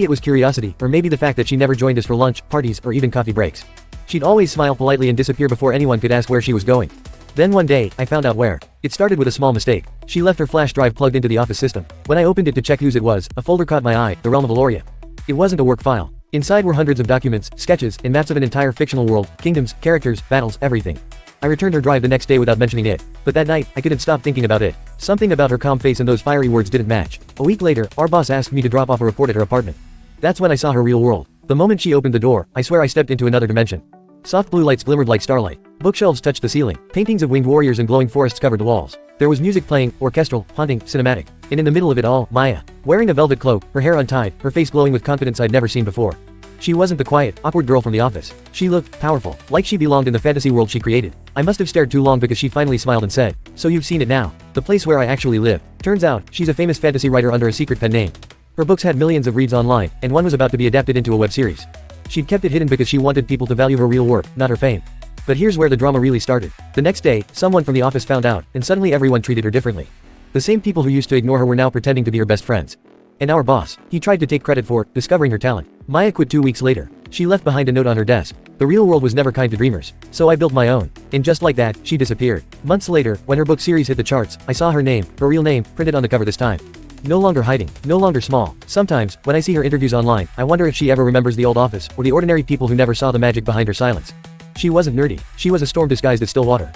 it was curiosity, or maybe the fact that she never joined us for lunch, parties, or even coffee breaks. She'd always smile politely and disappear before anyone could ask where she was going. Then one day, I found out where. It started with a small mistake. She left her flash drive plugged into the office system. When I opened it to check whose it was, a folder caught my eye, The Realm of Aloria. It wasn't a work file. Inside were hundreds of documents, sketches, and maps of an entire fictional world, kingdoms, characters, battles, everything. I returned her drive the next day without mentioning it. But that night, I couldn't stop thinking about it. Something about her calm face and those fiery words didn't match. A week later, our boss asked me to drop off a report at her apartment. That's when I saw her real world. The moment she opened the door, I swear I stepped into another dimension. Soft blue lights glimmered like starlight. Bookshelves touched the ceiling. Paintings of winged warriors and glowing forests covered the walls. There was music playing, orchestral, haunting, cinematic. And in the middle of it all, Maya. Wearing a velvet cloak, her hair untied, her face glowing with confidence I'd never seen before. She wasn't the quiet, awkward girl from the office. She looked powerful, like she belonged in the fantasy world she created. I must have stared too long because she finally smiled and said, "So you've seen it now. The place where I actually live." Turns out, she's a famous fantasy writer under a secret pen name. Her books had millions of reads online, and one was about to be adapted into a web series. She'd kept it hidden because she wanted people to value her real work, not her fame. But here's where the drama really started. The next day, someone from the office found out, and suddenly everyone treated her differently. The same people who used to ignore her were now pretending to be her best friends. And our boss, he tried to take credit for discovering her talent. Maya quit 2 weeks later. She left behind a note on her desk. The real world was never kind to dreamers. So I built my own. And just like that, she disappeared. Months later, when her book series hit the charts, I saw her name, her real name, printed on the cover this time. No longer hiding, no longer small. Sometimes, when I see her interviews online, I wonder if she ever remembers the old office, or the ordinary people who never saw the magic behind her silence. She wasn't nerdy. She was a storm disguised as still water.